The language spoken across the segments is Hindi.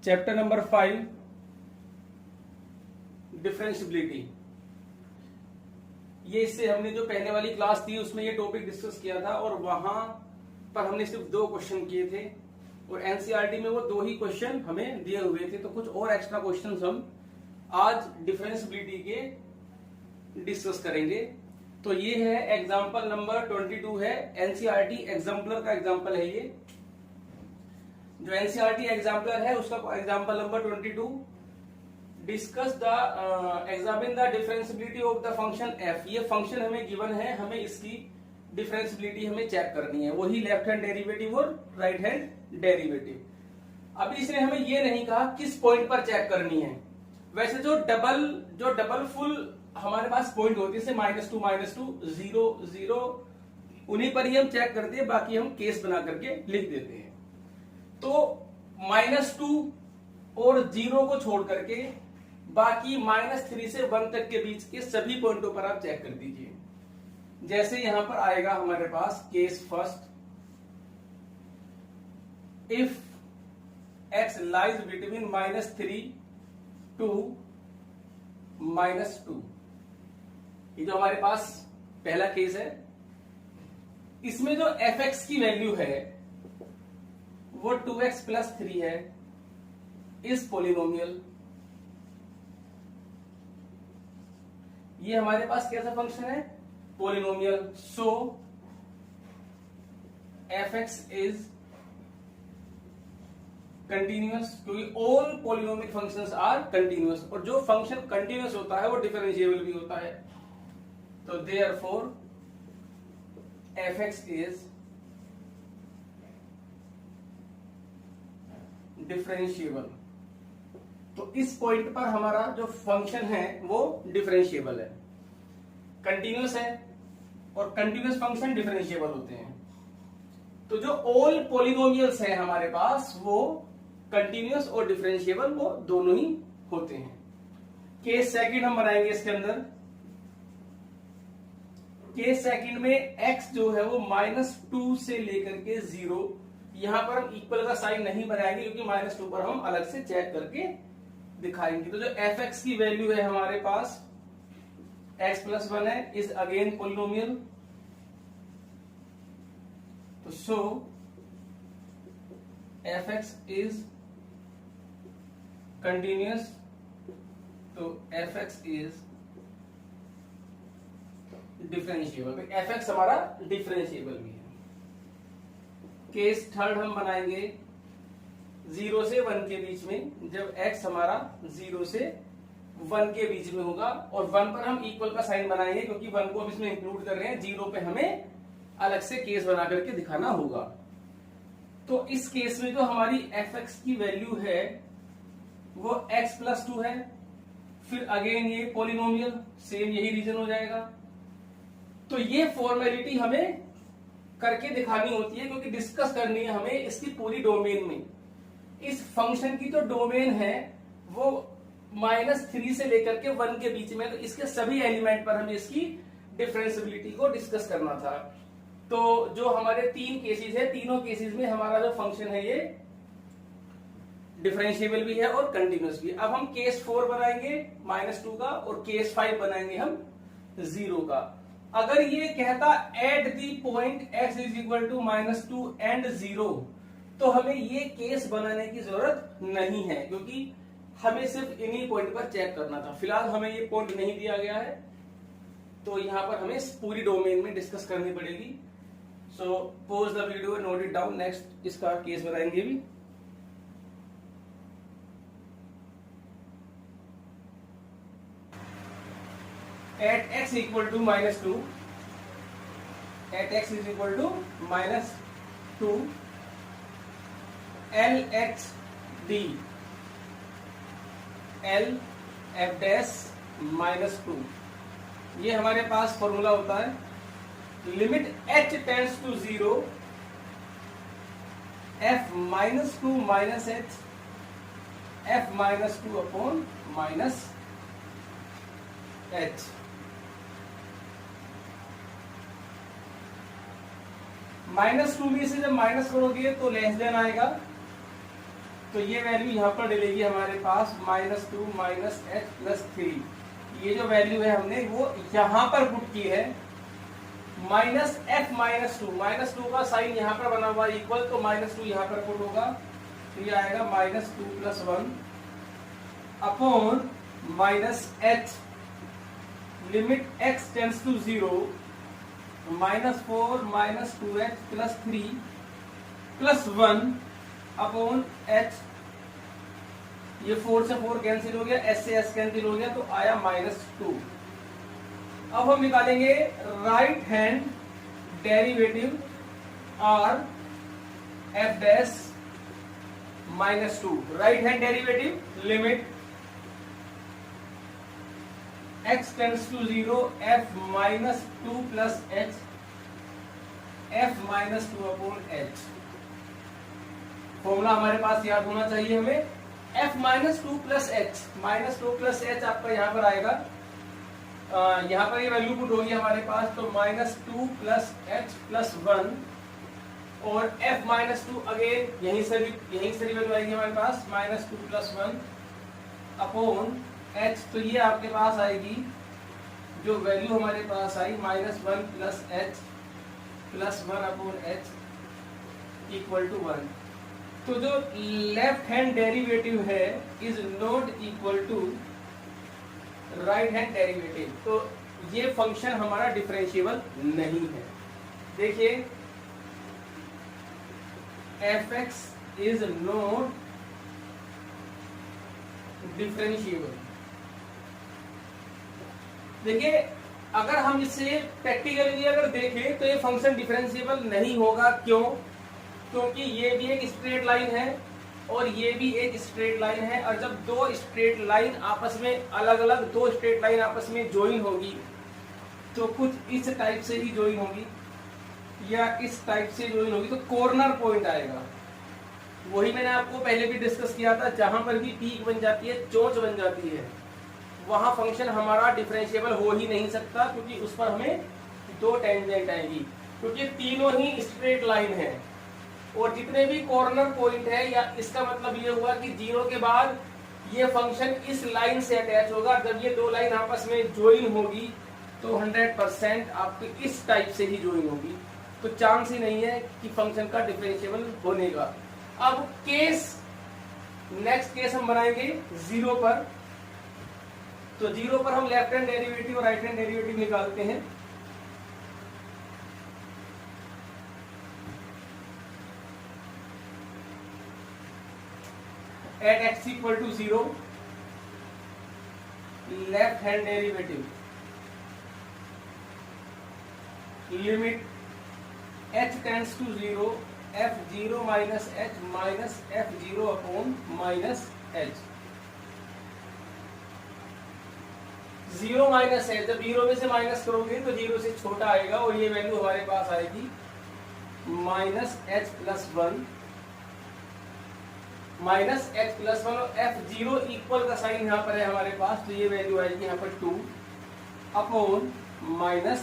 Chapter number 5 differentiability. ये इससे हमने जो पहले वाली क्लास थी उसमें ये टॉपिक डिस्कस किया था और वहां पर हमने सिर्फ 2 क्वेश्चन किए थे और एनसीईआरटी में वो 2 ही क्वेश्चन हमें दिए हुए थे। तो कुछ और एक्स्ट्रा क्वेश्चंस हम आज डिफरेंशियबिलिटी के डिस्कस करेंगे। तो ये है एग्जांपल नंबर 22 है, एनसीईआरटी एग्जाम्पलर का एग्जांपल है। ये जो एनसीईआरटी एग्जाम्पलर है उसका example number 22, discuss the examine the differentiability of the function F. ये फंक्शन हमें गिवन है, हमें इसकी डिफरेंशियबिलिटी हमें चेक करनी है, वही लेफ्ट हैंड डेरिवेटिव और राइट हैंड डेरिवेटिव। अभी इसने हमें ये नहीं कहा किस पॉइंट पर चेक करनी है। वैसे जो डबल फुल हमारे पास पॉइंट होती है, -2, -2, 0, 0, उन्हीं पर ही हम चेक करते हैं, बाकी हम केस बना करके लिख देते हैं। तो -2 और 0 को छोड़ करके बाकी -3 से 1 तक के बीच के सभी पॉइंटों पर आप चेक कर दीजिए। जैसे यहां पर आएगा हमारे पास case first, if x lies between -3 to -2, ये जो हमारे पास पहला केस है, इसमें जो fx की वैल्यू है वो 2x + 3 है, इस पॉलिनोमियल। ये हमारे पास कैसा फंक्शन है? Polynomial. So fx is continuous, क्योंकि all polynomial functions are continuous, और जो फंक्शन कंटिन्यूअस होता है वो डिफरेंशिएबल भी होता है। तो देयरफॉर fx इज डिफरेंशिएबल। तो इस पॉइंट पर हमारा जो फंक्शन है वो डिफरेंशिएबल है, कंटिन्यूअस है, और कंटिन्यूअस फंक्शन डिफरेंशिएबल होते हैं। तो जो ऑल पॉलिनोमियल्स हैं हमारे पास वो कंटिन्यूअस और डिफरेंशिएबल वो दोनों ही होते हैं। केस सेकंड हम बनाएंगे इसके अंदर। केस सेकंड में x जो है वो -2 से लेकर के 0, यहां पर हम इक्वल का साइन नहीं बनाएंगे क्योंकि -2 पर हम अलग से चेक करके दिखाएंगे। तो जो fx की वैल्यू है हमारे पास x + 1 है, इज अगेन पॉलिनोमियल। तो सो fx इज कंटिन्यूअस, तो fx इज डिफरेंशिएबल। fx हमारा डिफरेंशिएबल भी है। केस थर्ड हम बनाएंगे 0 से 1 के बीच में, जब x हमारा 0 से 1 के बीच में होगा, और 1 पर हम इक्वल का साइन बनाएंगे क्योंकि 1 को हम इसमें इंक्लूड कर रहे हैं, 0 पे हमें अलग से केस बना करके दिखाना होगा। तो इस केस में जो हमारी fx की वैल्यू है वो x + 2 है, फिर अगेन ये पॉलिनोमियल, सेम यही रीजन हो जाएगा। तो ये फॉर्मेलिटी हमें करके दिखानी होती है क्योंकि डिस्कस करनी है हमें इसकी पूरी डोमेन में। इस फंक्शन की जो डोमेन है वो -3 से लेकर के 1 के बीच में, तो इसके सभी एलिमेंट पर हमें इसकी डिफरेंशियबिलिटी को डिस्कस करना था। तो जो हमारे 3 केसेस है, तीनों केसेस में हमारा जो फंक्शन है ये डिफरेंशिएबल भी है और कंटिन्यूअस भी है। अब हम केस 4 बनाएंगे -2 का, और केस 5 बनाएंगे हम 0 का। अगर ये कहता at the point x = -2 and 0, तो हमें ये केस बनाने की जरूरत नहीं है क्योंकि हमें सिर्फ इन्हीं पॉइंट पर चेक करना था। फिलहाल हमें ये पॉइंट नहीं दिया गया है, तो यहां पर हमें पूरी डोमेन में डिस्कस करनी पड़ेगी। सो pause the video, note it down. Next इसका केस बनाएंगे भी। At x = -2, at x = -2, LHD, L f' -2, ये हमारे पास फॉर्मूला होता है। Limit h tends to 0, f -2 - h, f -2 upon -h। -2 में से जब माइनस करोगे तो लेस देन आएगा, तो ये वैल्यू यहाँ पर डलेगी हमारे पास -2 माइनस एच प्लस 3। ये जो वैल्यू है हमने वो यहाँ पर पुट की है, -f -2 का साइन यहाँ पर बना हुआ इक्वल, तो -2 यहाँ पर पुट होगा, तो ये आएगा -2 + 1 upon -h limit x tends to 0 -4 -2h + 3 + 1 upon h। ये 4 से 4 कैंसिल हो गया, s से s कैंसिल हो गया, तो आया -2। अब हम निकालेंगे right hand derivative r f dash -2। Right hand derivative limit x tends to 0 f -2 + h f -2 upon h। Formula हमारे पास याद होना चाहिए हमें, f -2 + h, -2 + h आपका यहाँ पर आएगा, यहाँ पर ये वैल्यू पुट होगी हमारे पास, तो -2 + h + 1 और f -2 अगेन यहीं से वैल्यू आएगी हमारे पास -2 + 1 अपॉन h। तो ये आपके पास आएगी जो वैल्यू हमारे पास आई -1 + h + 1 अपॉन h = 1। तो जो लेफ्ट हैंड डेरिवेटिव है is not equal to right hand derivative, तो ये फंक्शन हमारा डिफरेंशिएबल नहीं है। देखिए f(x) इज नॉट डिफरेंशिएबल। देखिए अगर हम इसे प्रैक्टिकली अगर देखें तो ये फंक्शन डिफरेंशिएबल नहीं होगा। क्यों? क्योंकि ये भी एक स्ट्रेट लाइन है और ये भी एक स्ट्रेट लाइन है, और जब दो स्ट्रेट लाइन आपस में अलग-अलग दो स्ट्रेट लाइन आपस में ज्वाइन होगी तो कुछ इस टाइप से ही ज्वाइन होगी या इस टाइप से ज्वाइन होगी, तो कॉर्नर पॉइंट आएगा। वही मैंने आपको पहले भी डिस्कस किया था, जहां पर भी पीक बन जाती है, चोंच बन जाती है, वहां फंक्शन हमारा डिफरेंशिएबल हो ही नहीं सकता, क्योंकि उस पर हमें दो टेंजेंट आएगी, क्योंकि तीनों ही स्ट्रेट लाइन है। और जितने भी कॉर्नर पॉइंट है, या इसका मतलब ये हुआ कि 0 के बाद ये फंक्शन इस लाइन से अटैच होगा। जब ये दो लाइन आपस में ज्वाइन होगी तो 100% आपके इस टाइप से ही ज्वाइन होगी, तो चांस ही नहीं है कि फंक्शन का डिफरेंशिएबल होने का। अब नेक्स्ट केस हम बनाएंगे 0 पर। तो 0 पर हम लेफ्ट हैंड डेरिवेटिव और राइट हैंड डेरिवेटिव निकालते हैं। At x = 0, left hand derivative limit h tends to 0 f0 minus h minus f0 upon minus h। 0 minus है, जब 0 में से माइनस करोगे तो 0 से छोटा आएगा, और ये वैल्यू हमारे पास आएगी -h + 1 -h + 1 और f0 इक्वल का साइन यहाँ पर है हमारे पास, तो ये वैल्यू आएगी यहाँ पर 2 अपॉन -h।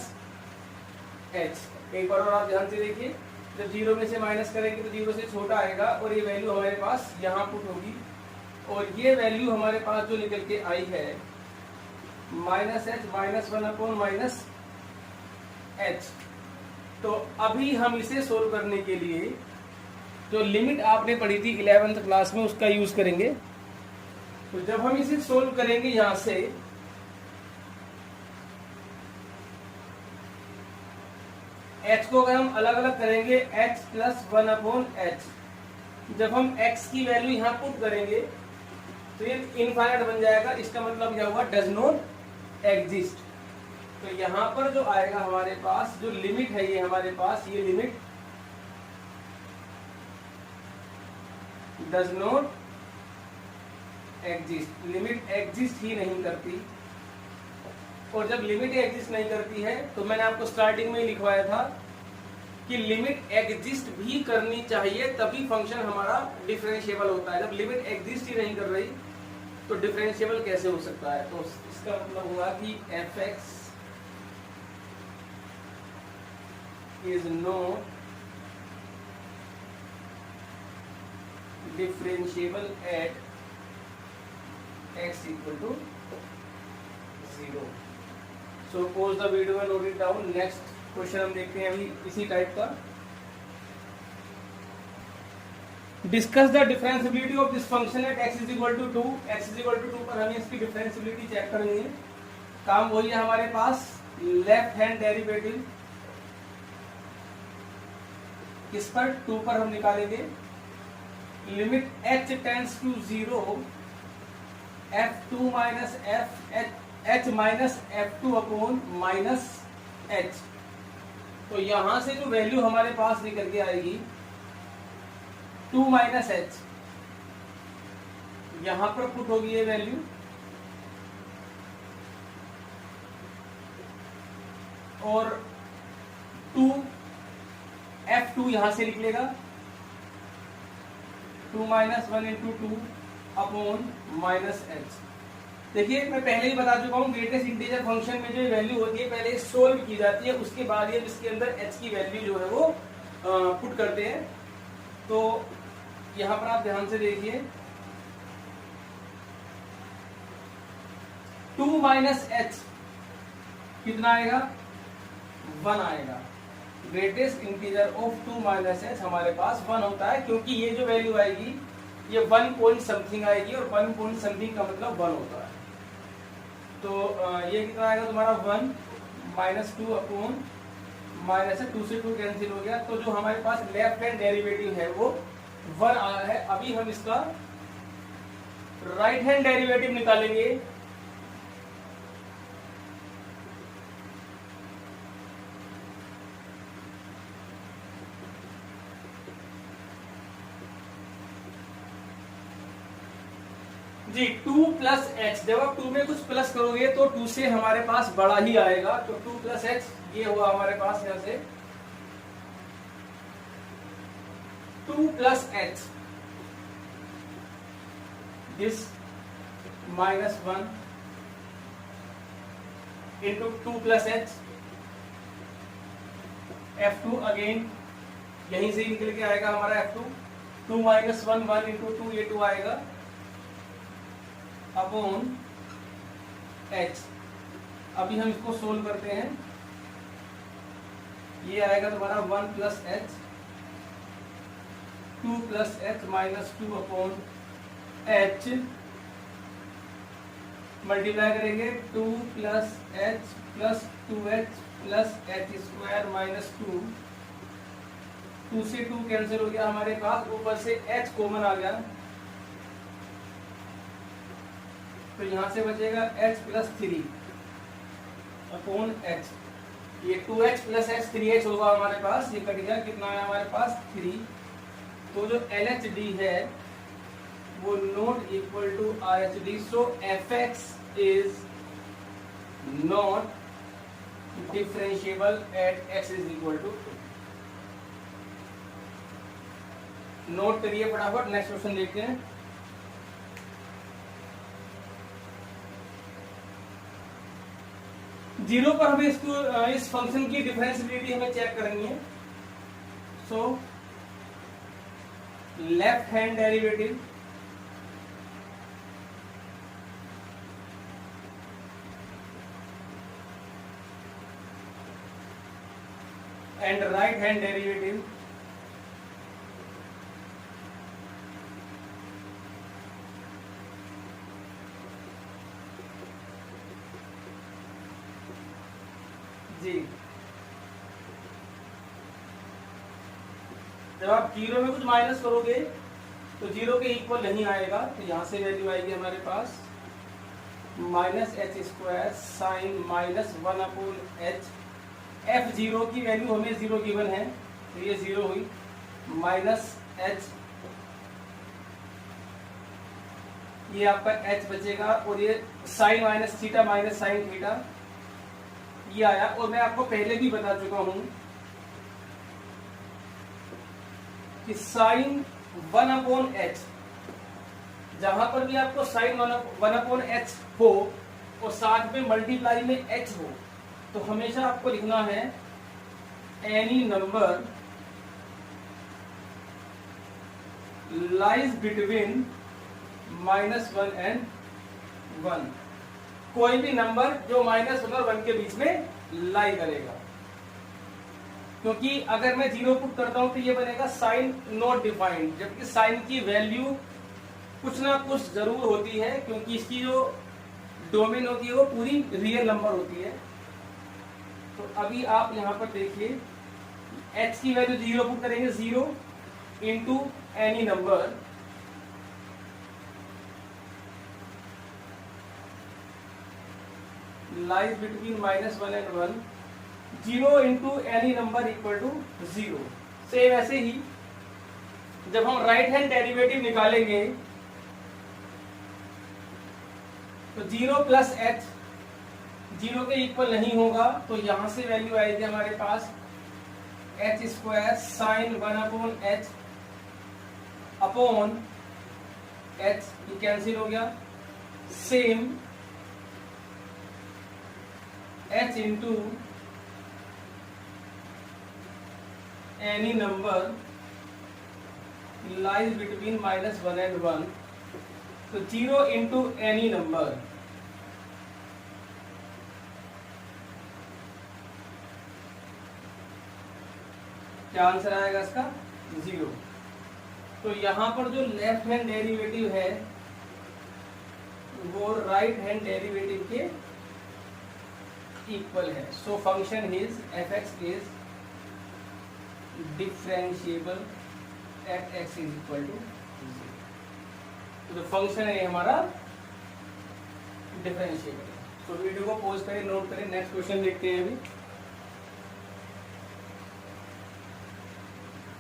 एक बार और आप ध्यान से देखिए, जब 0 में से माइनस करेंगे तो 0 से छोटा आएगा, और ये वैल्यू हमारे पास यहाँ पुट होगी, और ये वैल्यू हमारे पास जो निकल के आई है -h - 1 अपॉन -h। तो अभी हम इसे सोल्व करने के लिए जो लिमिट आपने पढ़ी थी 11th क्लास में उसका यूज करेंगे। तो जब हम इसे सोल्व करेंगे यहां से, h को अगर हम अलग अलग करेंगे h + 1 अपॉन h, जब हम x की वैल्यू यहां पुट करेंगे तो ये इनफाइनाइट बन जाएगा। इसका मतलब क्या हुआ? Does not exist. तो यहां पर जो आएगा हमारे पास जो लिमिट है, ये हमारे पास ये limit does not exist, limit exist ही नहीं करती। और जब लिमिट एग्जिस्ट नहीं करती है तो मैंने आपको स्टार्टिंग में ही लिखवाया था कि लिमिट एग्जिस्ट भी करनी चाहिए, तभी फंक्शन हमारा डिफरेंशिएबल होता है। जब लिमिट एग्जिस्ट ही नहीं कर रही तो डिफरेंशिएबल कैसे हो सकता है? तो इसका मतलब हुआ कि f(x) is not differentiable at x equal to 0। So pause the video and note it down. Next question हम देखते हैं अभी इसी टाइप का। Discuss the differentiability of this function at x is equal to 2। x is equal to 2 पर हमें इसकी डिफरेंशिएबिलिटी चेक करनी है। काम वही है हमारे पास, लेफ्ट हैंड डेरिवेटिव किस पर, 2 पर हम निकालेंगे। Limit h tends to 0 f2 minus h minus f2 upon minus h। तो यहां से जो वैल्यू हमारे पास निकल के आएगी 2 माइनस h, यहां पर पुट होगी ये वैल्यू, और 2 f2 यहां से निकलेगा 2 minus 1 into 2 upon minus h। देखिए मैं पहले ही बता चुका हूं, ग्रेटेस्ट इंटीजर फंक्शन में जो वैल्यू होती है पहले सोल्व की जाती है, उसके बाद ये इसके अंदर h की वैल्यू जो है वो पुट करते हैं। तो यहां पर आप ध्यान से देखिए, 2 माइनस h कितना आएगा, 1 आएगा। Greatest integer of 2 minus h हमारे पास 1 होता है, क्योंकि ये जो वैल्यू आएगी ये 1 पॉइंट समथिंग आएगी, और 1 पॉइंट समथिंग का मतलब 1 होता है। तो ये कितना आएगा तुम्हारा 1 माइनस 2 अपॉन माइनस 2 से 2 कैंसिल हो गया। तो जो हमारे पास लेफ्ट हैंड डेरिवेटिव है वो 1 आया है। अभी हम इसका राइट हैंड डेरिवेटिव निकालेंगे। जी 2 प्लस एच, जब आप 2 में कुछ प्लस करोगे तो 2 से हमारे पास बड़ा ही आएगा। तो 2 प्लस एच ये हुआ हमारे पास यहां से 2 plus H, this minus 1 into 2 plus H, f2 again यहीं से निकल के आएगा हमारा f2, 2 माइनस 1 1 इंटू 2 ये 2 आएगा अपॉन h। अभी हम इसको सोल्व करते हैं। ये आएगा तुम्हारा 1 plus H, 2 plus h minus 2 upon h, multiply करेंगे 2 plus H plus 2h plus h square minus 2, 2 से 2 कैंसिल हो गया हमारे पास, ऊपर से h कॉमन आ गया, तो यहां से बचेगा h प्लस 3 अपॉन h। ये 2h प्लस h 3h होगा हमारे पास, ये कट गया, कितना है हमारे पास 3। तो जो LHD है वो not equal to RHD, so fx is not differentiable at x is equal to 2। Note करिए फटाफट, नेक्स्ट क्वेश्चन देखते हैं। जीरो पर हमें इस फंक्शन की डिफरेंशिएबिलिटी हमें चेक करनी है। So left hand derivative and right hand derivative जी। जब आप जीरो में कुछ माइनस करोगे तो जीरो के इक्वल नहीं आएगा, तो यहां से वैल्यू आएगी हमारे पास minus h square sine minus 1 upon h. F zero की वैल्यू हमें 0 गिवन है, तो ये 0 हुई, माइनस एच, ये आपका एच बचेगा, और ये sine minus theta minus sine theta ये आया। और मैं आपको पहले भी बता चुका हूं कि साइन 1 अपॉन एच, जहां पर भी आपको साइन 1 अपॉन एच हो और साथ में मल्टीप्लाई में एच हो, तो हमेशा आपको लिखना है any number lies between -1 and 1, कोई भी नंबर जो -1 और 1 के बीच में लाई करेगा। क्योंकि अगर मैं 0 पुट करता हूं तो ये बनेगा साइन नॉट डिफाइंड, जबकि साइन की वैल्यू कुछ ना कुछ जरूर होती है, क्योंकि इसकी जो डोमेन होती है वो पूरी रियल नंबर होती है। तो अभी आप यहां पर देखिए, h की वैल्यू 0 पुट करेंगे, 0 into any number lies between -1 and 1, 0 into any number equal to 0। Same ऐसे ही जब हम राइट हैंड डेरिवेटिव निकालेंगे तो 0 प्लस h 0 के इक्वल नहीं होगा, तो यहां से वैल्यू आएगी हमारे पास h square sine 1/h upon h, ये कैंसिल हो गया। Same h into any number lies between -1 and 1, तो 0 इंटू एनी नंबर क्या आंसर आएगा इसका? 0। तो यहां पर जो लेफ्ट हैंड डेरिवेटिव है वो राइट हैंड डेरिवेटिव के इक्वल है। So function is f(x) is differentiable at x is equal to 0। तो जो फंक्शन है हमारा डिफरेंशिएबल है। तो वीडियो को पॉज करें, नोट करें, नेक्स्ट क्वेश्चन देखते हैं। अभी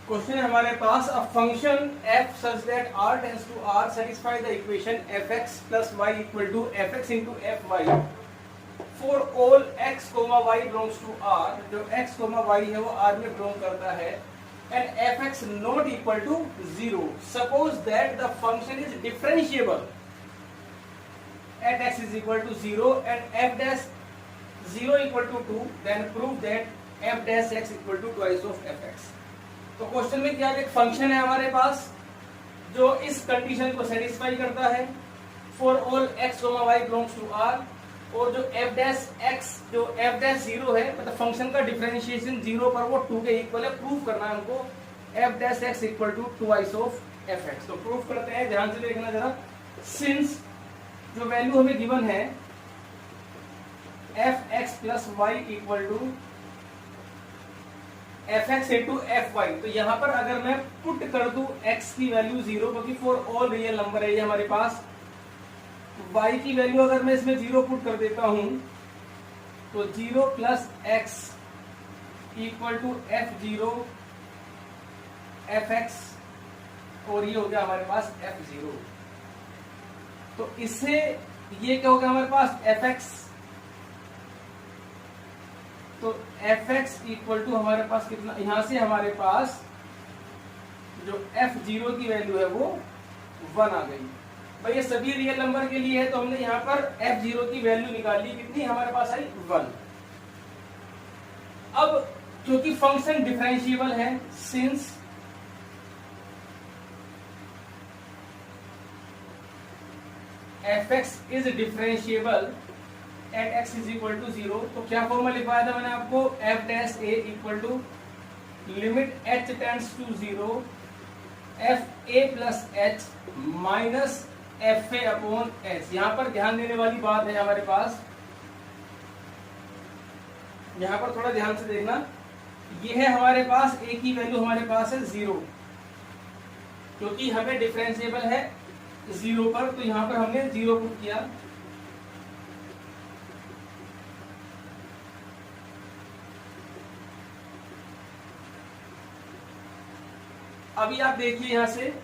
क्वेश्चन है हमारे पास, a function f such that r tends to r satisfy the equation f(x plus y equal to f(x into fy for all x, y belongs to r। जो x, y है वो r में बिलोंग करता है, and f(x) not equal to 0। Suppose that the function is differentiable at x is equal to 0 and f dash 0 equal to 2, then prove that f dash x equal to twice of fx। तो क्वेश्चन में क्या है, एक फंक्शन है हमारे पास जो इस कंडीशन को सेटिस्फाई करता है, for all x, y belongs to r, और जो f डैश x जो f डैश 0 है, मतलब फंक्शन का डिफरेंशिएशन 0 पर वो 2 के इक्वल है, प्रूव करना है हमको f dash x equal to twice of fx। तो प्रूव करते हैं, ध्यान से देखना जरा। सिंस जो वैल्यू हमें गिवन है fx plus y equal to fx into fy, तो यहां पर अगर मैं पुट कर दूं x की वैल्यू 0, क्योंकि फॉर ऑल रियल नंबर है ये हमारे पास, y की वैल्यू अगर मैं इसमें 0 पुट कर देता हूं तो 0 plus x equal to f0 fx, और ये हो गया हमारे पास f0। तो इससे ये क्या हो गया हमारे पास fx, तो fx इक्वल टू हमारे पास कितना, यहां से हमारे पास जो f0 की वैल्यू है वो 1 आ गई। भाई ये सभी रियल नंबर के लिए है, तो हमने यहाँ पर f0 की वैल्यू निकाल ली, कितनी हमारे पास आई 1। अब क्योंकि फंक्शन डिफरेंशिएबल है, since fx is differentiable at x is equal to 0, तो क्या फॉर्मूला लिखवाया था मैंने आपको, f dash a equal to limit h tends to 0 f a plus h minus f a upon h। यहां पर ध्यान देने वाली बात है हमारे पास, यहां पर थोड़ा ध्यान से देखना, ये है हमारे पास a की वैल्यू हमारे पास है 0, क्योंकि हमें डिफरेंशिएबल है 0 पर, तो यहां पर हमने 0 पुट किया। अभी आप देखिए यहां से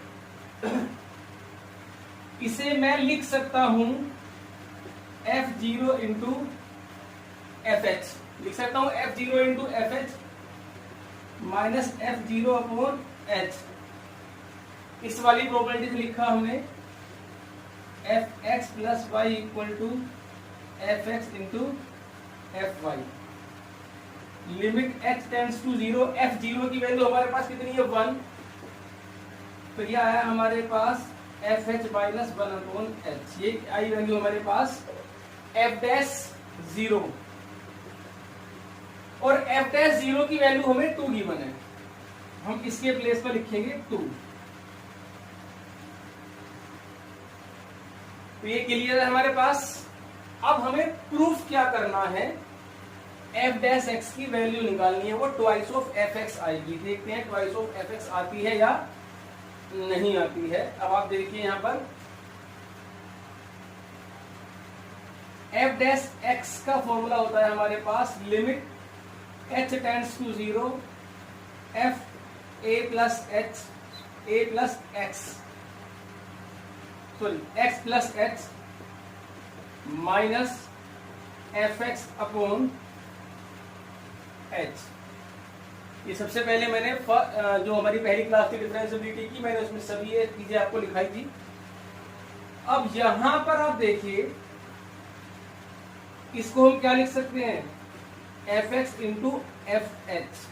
इसे मैं लिख सकता हूं f0 इंटू fh, लिख सकता हूं f0 into fh minus f0 upon h। इस वाली प्रॉपर्टी से लिखा हमने fx plus y equal to fx into fy, limit h tends to 0, f0 की वैल्यू हमारे पास कितनी है 1, तो ये आया हमारे पास एफ एच माइनस 1/h। ये आई वैल्यू हमारे पास एफ डैश 0, और एफ डैश 0 की वैल्यू हमें 2 गिवन है, हम इसके प्लेस पर लिखेंगे 2। तो ये क्लियर है हमारे पास। अब हमें प्रूफ क्या करना है, एफ डैश एक्स की वैल्यू निकालनी है, वो ट्वाइस ऑफ एफ एक्स आएगी। देखते हैं ट्वाइस ऑफ एफ एक्स आती है या नहीं आती है। अब आप देखिए यहां पर एफ डैश एक्स का फॉर्मूला होता है हमारे पास limit h tends to 0 f a plus h a plus x sorry x plus h minus f x upon h. ये सबसे पहले मैंने जो हमारी पहली क्लास की डिफरेंशिएबिलिटी की, मैंने उसमें सभी ये चीजें आपको लिखाई थी। अब यहां पर आप देखिए, इसको हम क्या लिख सकते हैं, f x into F H.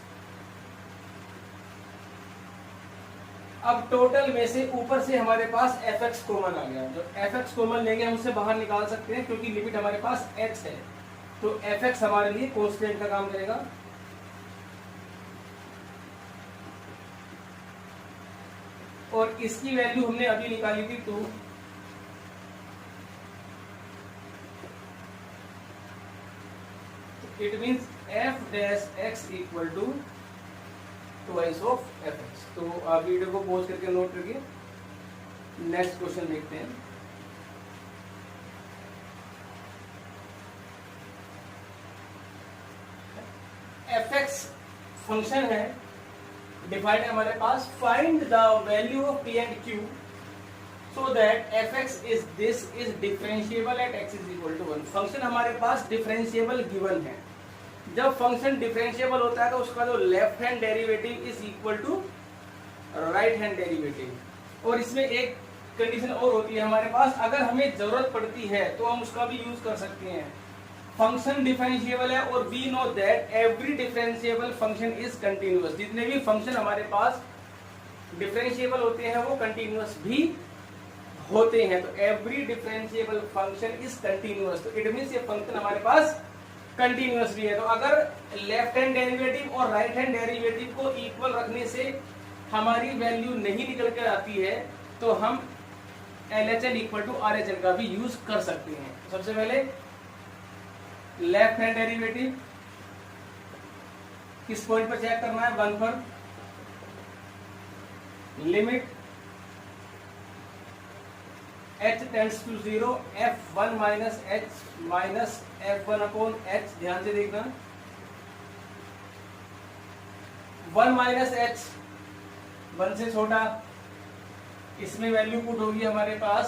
अब टोटल में से ऊपर से हमारे पास एफ एक्स कॉमन आ गया। जो एफ एक्स कॉमन लेंगे हम उससे बाहर निकाल सकते हैं, क्योंकि लिमिट हमारे पास एच है, तो एफ एक्स हमारे लिए कांस्टेंट का काम करेगा। और इसकी वैल्यू हमने अभी निकाली थी 2। It means F dash X equal to twice of F X. तो आप वीडियो को पॉज करके नोट रखिए, नेक्स्ट क्वेश्चन देखते हैं। एफ एक्स फंक्शन है, डिफाइंड है हमारे पास, find the value of p and q so that f x is this is differentiable at x is equal to 1। Function हमारे पास डिफरेंशिएबल गिवन है। जब फंक्शन डिफरेंशिएबल होता है तो उसका जो left hand derivative is equal to right hand derivative. और इसमें एक कंडीशन और होती है हमारे पास, अगर हमें जरूरत पड़ती है तो हम उसका भी यूज कर सकते हैं। फंक्शन डिफरेंशिएबल है और we know that every differentiable function is continuous. जितने भी फंक्शन हमारे पास डिफरेंशिएबल होते हैं वो कंटिन्यूअस भी होते हैं। तो every differentiable function is continuous, तो इट मींस ये फंक्शन हमारे पास कंटिन्यूअस भी है। तो अगर लेफ्ट हैंड डेरिवेटिव और राइट हैंड डेरिवेटिव को इक्वल रखने से हमारी वैल्यू नहीं निकल कर आती है, तो हम LHL इक्वल टू RHL का भी यूज कर सकते हैं। सबसे पहले लेफ्ट हैंड डेरिवेटिव किस पॉइंट पर चेक करना है, 1 पर। Limit h tends to 0 f1 minus h minus f1 upon h। ध्यान से देखना, 1 माइनस h 1 से छोटा, इसमें वैल्यू पुट होगी हमारे पास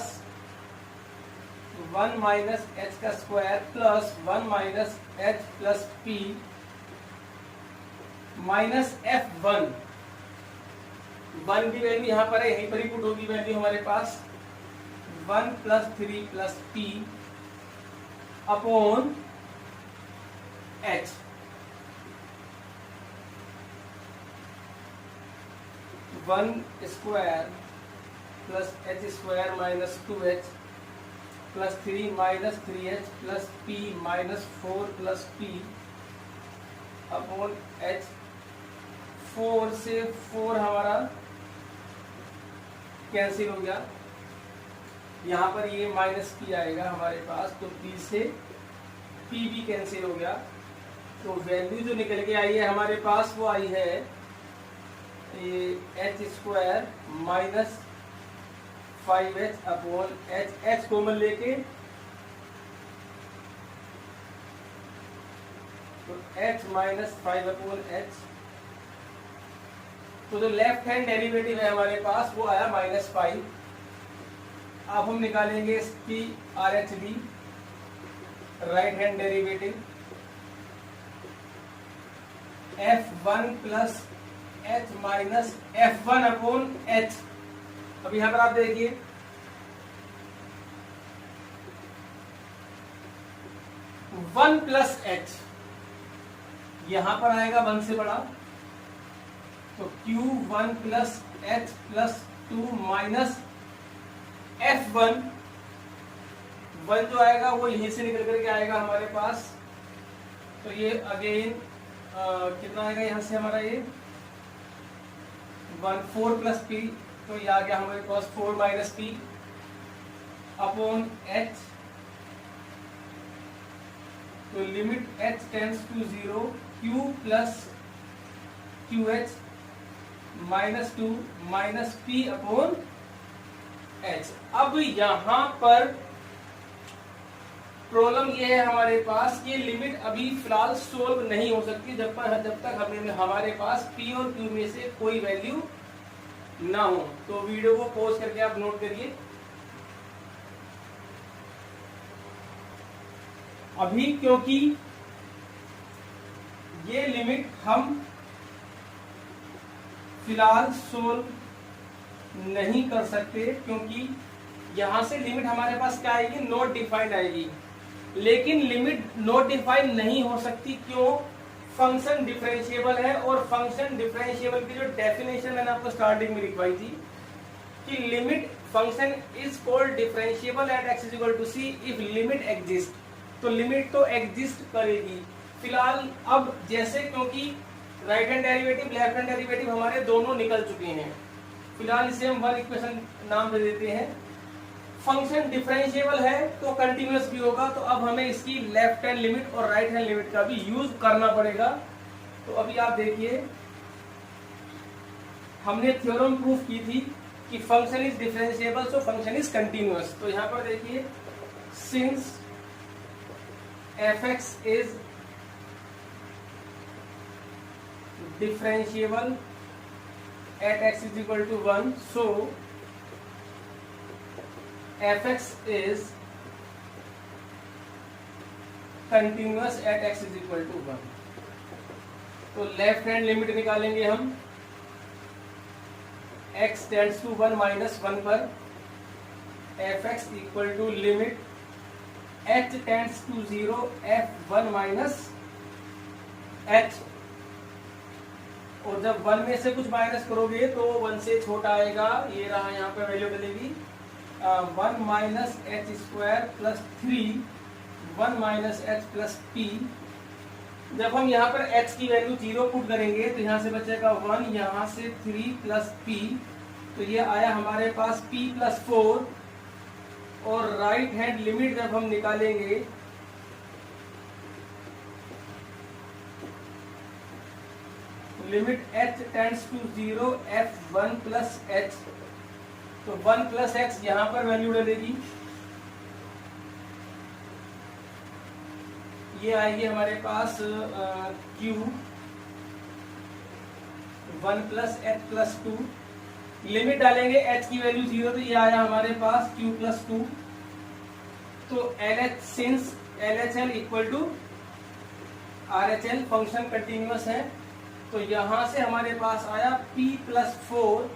1 माइनस एच का square plus 1 minus H plus P minus F1। 1 की वैल्यू यहां पर है, यहीं पर ही पुट होगी वैल्यू हमारे पास 1 plus 3 plus P upon H. One square plus H square minus 2h plus 3 minus 3h plus p minus 4 plus p upon h। 4 से 4 हमारा कैंसिल हो गया, यहाँ पर ये माइनस p आएगा हमारे पास, तो p से p भी कैंसिल हो गया। तो वैल्यू जो निकल के आई है हमारे पास वो आई है ये H square minus 5h upon H. H common लेके तो h माइनस 5 अपॉन एच। तो जो लेफ्ट हैंड डेरिवेटिव है हमारे पास वो आया -5। अब हम निकालेंगे इसकी RHD, right hand derivative, F1 plus H minus F1 upon H। अब यहां पर आप देखिए वन प्लस H, यहां पर आएगा 1 से बड़ा, तो Q1 plus H plus two minus F1, 1 जो आएगा वो यहीं से निकल करके आएगा हमारे पास, तो ये अगेन कितना आएगा यहाँ से हमारा ये 1 4 प्लस पी, तो ये आ गया हमारे पास 4 माइनस पी अपॉन एच, तो limit h tends to 0 q plus Q H minus 2 minus P upon H. अब यहां पर प्रॉब्लम ये है हमारे पास, ये लिमिट अभी फिलहाल सोल्व नहीं हो सकती जब तक हमारे पास p और q में से कोई वैल्यू ना हो। तो वीडियो को पॉज करके आप नोट करिए। अभी क्योंकि ये लिमिट हम फिलहाल सोल्व नहीं कर सकते, क्योंकि यहां से लिमिट हमारे पास क्या आएगी, नॉट डिफाइंड आएगी। लेकिन लिमिट नॉट डिफाइंड नहीं हो सकती, क्यों? फंक्शन डिफरेंशिएबल है, और फंक्शन डिफरेंशिएबल की जो डेफिनेशन मैंने आपको स्टार्टिंग में लिखवाई थी कि limit function is called differentiable at x is equal to c if limit exist. तो लिमिट तो एग्जिस्ट करेगी फिलहाल। अब जैसे क्योंकि right hand derivative left hand derivative हमारे दोनों निकल चुके हैं, फिलहाल इसे हम वन इक्वेशन नाम दे देते हैं। फंक्शन डिफरेंशिएबल है तो कंटिन्यूअस भी होगा, तो अब हमें इसकी लेफ्ट हैंड लिमिट और राइट हैंड लिमिट का भी यूज करना पड़ेगा। तो अभी आप देखिए, हमने थ्योरम प्रूफ की थी कि function is differentiable so function is continuous. तो यहां पर देखिए, since fx is differentiable at x is equal to 1, so fx is continuous at x is equal to 1। तो लेफ्ट हैंड लिमिट निकालेंगे हम, x टेंड्स टू 1 माइनस 1 पर fx इक्वल to limit h tends to 0 f1 minus h, और जब 1 में से कुछ माइनस करोगे तो 1 से छोटा आएगा, ये रहा यहाँ पे वैल्यू मिलेगी 1 minus h square plus 3 1 minus H plus P. जब हम यहाँ पर h की वैल्यू 0 पुट करेंगे तो यहाँ से बचेगा 1, यहाँ से 3 प्लस p, तो ये आया हमारे पास p प्लस 4। और राइट हैंड लिमिट जब हम निकालेंगे limit h tends to 0 f1 plus h, तो 1 प्लस x यहां पर वैल्यू डलेगी, ये आएगी हमारे पास q 1 plus h plus 2। Limit डालेंगे h की वैल्यू 0, तो ये आया हमारे पास q प्लस 2। तो LH since LHL equal to RHL function continuous है, तो यहां से हमारे पास आया p plus 4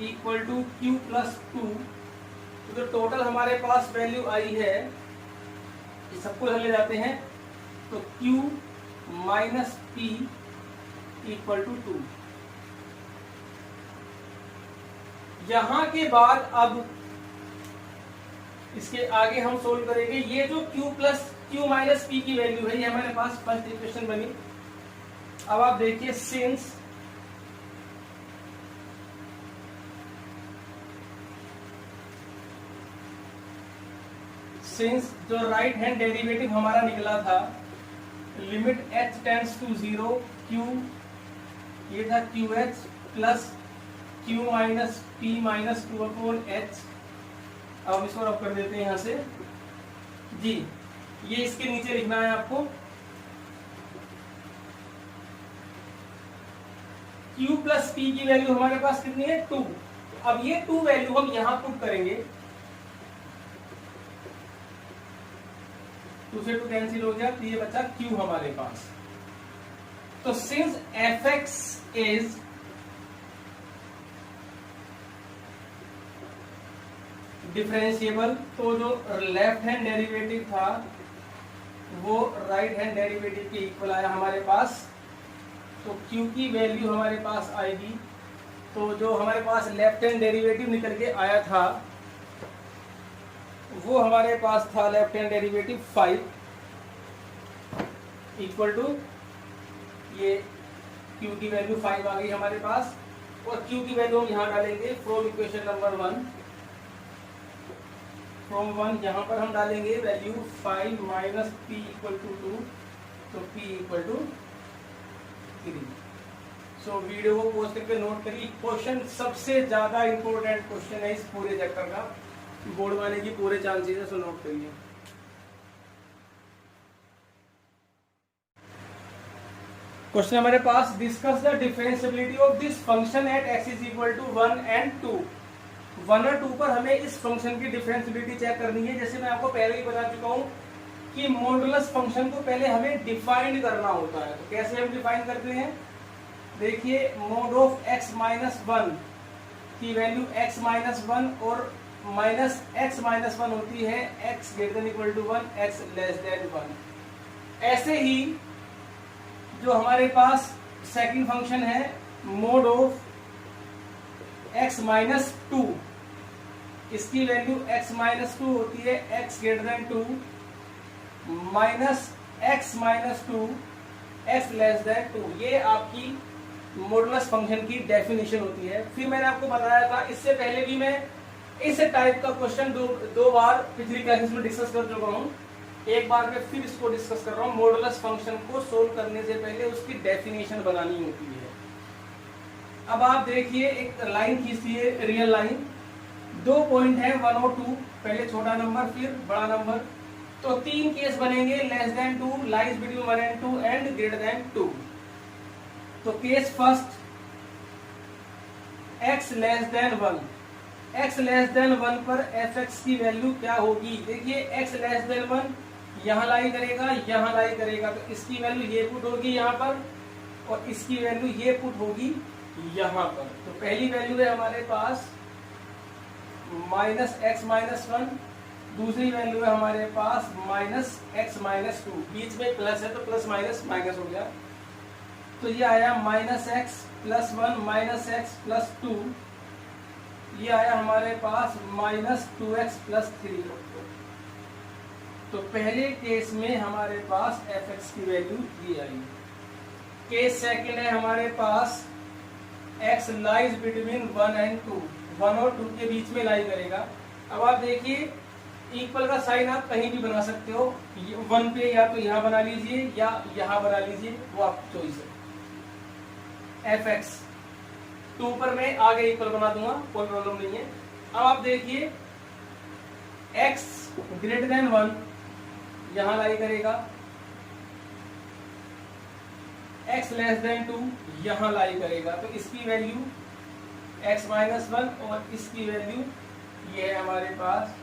equal to q plus 2। तो जो टोटल हमारे पास वैल्यू आई है, ये सबको ले जाते हैं, तो q minus p equal to 2। यहां के बाद अब इसके आगे हम सोल्व करेंगे। ये जो q plus q minus p की वैल्यू है, ये हमारे पास फर्स्ट इक्वेशन बनी। अब आप देखिए, सिंस जो राइट हैंड डेरिवेटिव हमारा निकला था, limit h tends to 0 q, ये था QH plus q minus p minus 2 upon h। अब इसको रब कर देते हैं यहां से जी, ये इसके नीचे लिखना है आपको। q प्लस p की वैल्यू हमारे पास कितनी है, 2। अब ये 2 वैल्यू हम यहां पुट करेंगे, 2 से 2 कैंसिल हो गया, तो ये बचा q हमारे पास। तो सिंस fx इज डिफरेंशिएबल, तो जो लेफ्ट हैंड डेरिवेटिव था वो राइट हैंड डेरिवेटिव के इक्वल आया हमारे पास। तो q की वैल्यू हमारे पास आएगी तो जो हमारे पास लेफ्ट हैंड डेरिवेटिव निकल के आया था वो हमारे पास था left hand derivative 5 equal to ये q की वैल्यू 5 आ गई हमारे पास, और q की वैल्यू हम यहाँ डालेंगे फ्रॉम इक्वेशन नंबर 1, फ्रॉम 1 यहाँ पर हम डालेंगे value 5 minus p equal to 2, तो p equal to 3। So video को पॉज करके नोट करिए, क्वेश्चन सबसे ज्यादा इंपॉर्टेंट क्वेश्चन है इस पूरे चैप्टर का, बोर्ड वाले की पूरे चांसेस है, सो नोट करिए। क्वेश्चन हमारे पास, discuss the differentiability of this function at x is equal to 1 and 2। 1 और 2 पर हमें इस फंक्शन की डिफरेंशिएबिलिटी चेक करनी है। जैसे मैं आपको पहले ही बता चुका हूं कि मॉडुलस फंक्शन को पहले हमें डिफाइन करना होता है। तो कैसे हम डिफाइन करते हैं, देखिए मोड ऑफ x माइनस 1 की वैल्यू x माइनस 1 और माइनस x माइनस 1 होती है x greater than equal to 1, x less than 1। ऐसे ही जो हमारे पास सेकंड फंक्शन है मोड ऑफ x माइनस 2, इसकी वैल्यू x माइनस 2 होती है x greater than 2 minus x minus 2 x less than 2। ये आपकी मॉडुलस फंक्शन की डेफिनेशन होती है। फिर मैंने आपको बताया था, इससे पहले भी मैं इस टाइप का क्वेश्चन दो बार पिछली क्लासेस में डिस्कस कर चुका हूं। एक बार मैं फिर इसको डिस्कस कर रहा हूं। मॉडुलस फंक्शन को सोल्व करने से पहले उसकी डेफिनेशन बनानी होती है। अब आप देखिए, एक लाइन खींचिए, रियल लाइन, 2 पॉइंट है 1 और 2, पहले छोटा नंबर फिर बड़ा नंबर, तो 3 केस बनेंगे, less than 2, lies between 1 and 2 and greater than 2। तो case first, x less than 1, x less than 1 पर fx की वैल्यू क्या होगी। देखिए x लेस देन 1 यहाँ लाई करेगा, यहाँ लाई करेगा, तो इसकी वैल्यू ये पुट होगी यहाँ पर और इसकी वैल्यू ये पुट होगी यहाँ पर। तो पहली वैल्यू है हमारे पास माइनस एक्स माइनस 1, दूसरी वैल्यू है हमारे पास माइनस एक्स माइनस 2, बीच में प्लस है तो प्लस माइनस माइनस हो गया, तो ये आया minus x plus 1 minus x plus 2, ये आया हमारे पास माइनस 2x प्लस 3। तो पहले केस में हमारे पास fx की वैल्यू ये आई। केस सेकंड है हमारे पास x लाइज बिटवीन 1 एंड 2, 1 और 2 के बीच में लाई करेगा। अब आप देखिए, इक्वल का साइन आप कहीं भी बना सकते हो, 1 पे या तो यहाँ बना लीजिए या यहाँ बना लीजिए, वो आपकी चॉइस है। fx 2 पर मैं आगे इक्वल बना दूंगा, कोई प्रॉब्लम नहीं है। अब आप देखिए, x ग्रेटर देन 1 यहां लाई करेगा, x लेस देन 2 यहां लाई करेगा, तो इसकी वैल्यू x माइनस 1 और इसकी वैल्यू ये है हमारे पास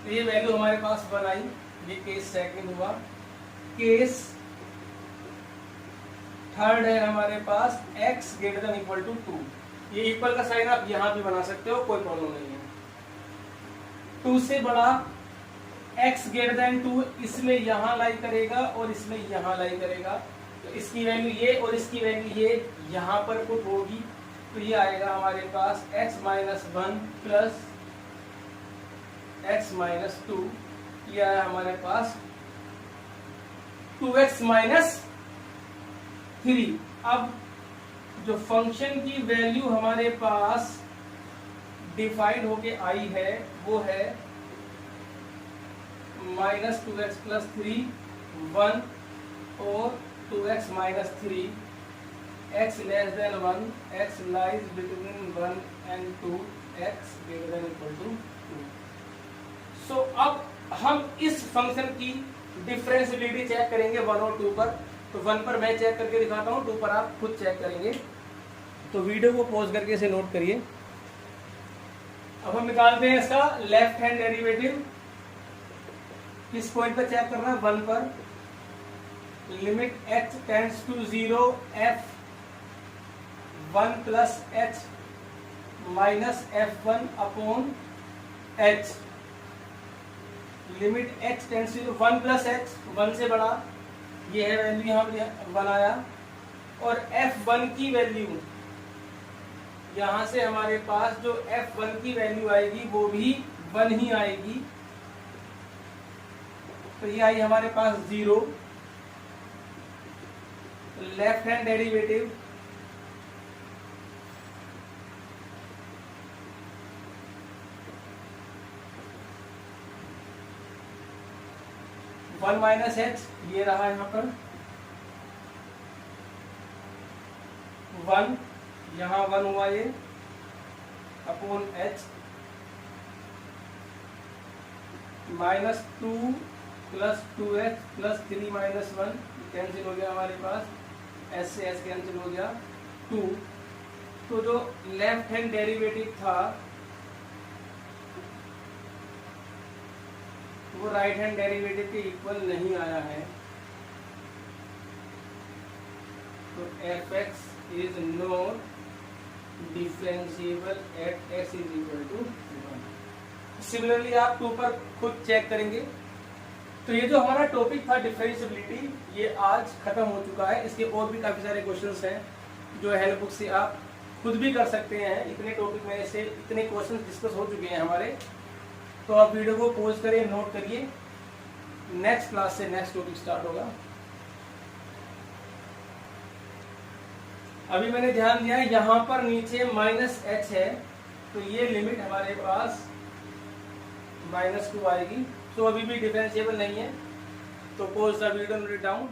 ये वैल्यू हमारे पास 1 आई। ये केस सेकंड हुआ। केस थर्ड है हमारे पास x greater than equal to 2, ये इक्वल का साइन आप यहां भी बना सकते हो, कोई प्रॉब्लम नहीं है। 2 से बड़ा x ग्रेटर देन 2 इसमें यहां लाई करेगा और इसमें यहां लाई करेगा, तो इसकी वैल्यू ये और इसकी वैल्यू ये यहां पर पुट होगी, तो ये आएगा हमारे पास x minus 1 plus x minus 2, ये आया हमारे पास 2x माइनस 3। अब जो फंक्शन की वैल्यू हमारे पास डिफाइंड होके आई है वो है माइनस 2x प्लस 3, 1 और 2x minus 3, x less than 1, x lies between 1 and 2, x greater than equal to 2। So अब हम इस फंक्शन की डिफरेंशिएबिलिटी चेक करेंगे 1 और 2 पर। तो 1 पर मैं चेक करके दिखाता हूं, 2 पर आप खुद चेक करेंगे। तो वीडियो को पॉज करके इसे नोट करिए। अब हम निकालते हैं इसका लेफ्ट हैंड डेरिवेटिव। किस पॉइंट पर चेक करना है, 1 पर। Limit h tends to 0 f 1 plus h minus f1 upon h। Limit h tends to 1 plus h, 1 से बड़ा, ये है वैल्यू यहाँ बनाया, और F1 की वैल्यू यहां से हमारे पास जो F1 की वैल्यू आएगी वो भी 1 ही आएगी। तो ये आई हमारे पास 0। Left hand derivative one minus H, ये रहा यहाँ पर 1, यहाँ 1 हुआ ये अपॉन एच, -2 + 2h + 3 - 1 कैंसिल हो गया हमारे पास, एच से एच कैंसिल हो गया 2। तो जो लेफ्ट हैंड डेरिवेटिव था वो राइट हैंड डेरिवेटिव के इक्वल नहीं आया है। तो fx is not differentiable at x = 1। Similarly आप 2 पर खुद चेक करेंगे। तो ये जो हमारा टॉपिक था डिफरेंशिएबिलिटी, ये आज खत्म हो चुका है। इसके और भी काफी सारे क्वेश्चंस हैं जो हेल्प बुक से आप खुद भी कर सकते हैं। इतने टॉपिक में से इतने क्वेश्चंस डिस्कस हो चुके हैं हमारे। तो आप वीडियो को पॉज करिए, नोट करिए, नेक्स्ट क्लास से नेक्स्ट टॉपिक स्टार्ट होगा। अभी मैंने ध्यान दिया यहाँ पर नीचे -h है, तो ये लिमिट हमारे पास -2 आएगी। तो अभी भी डिफरेंशिएबल नहीं है। तो pause the video, note it down.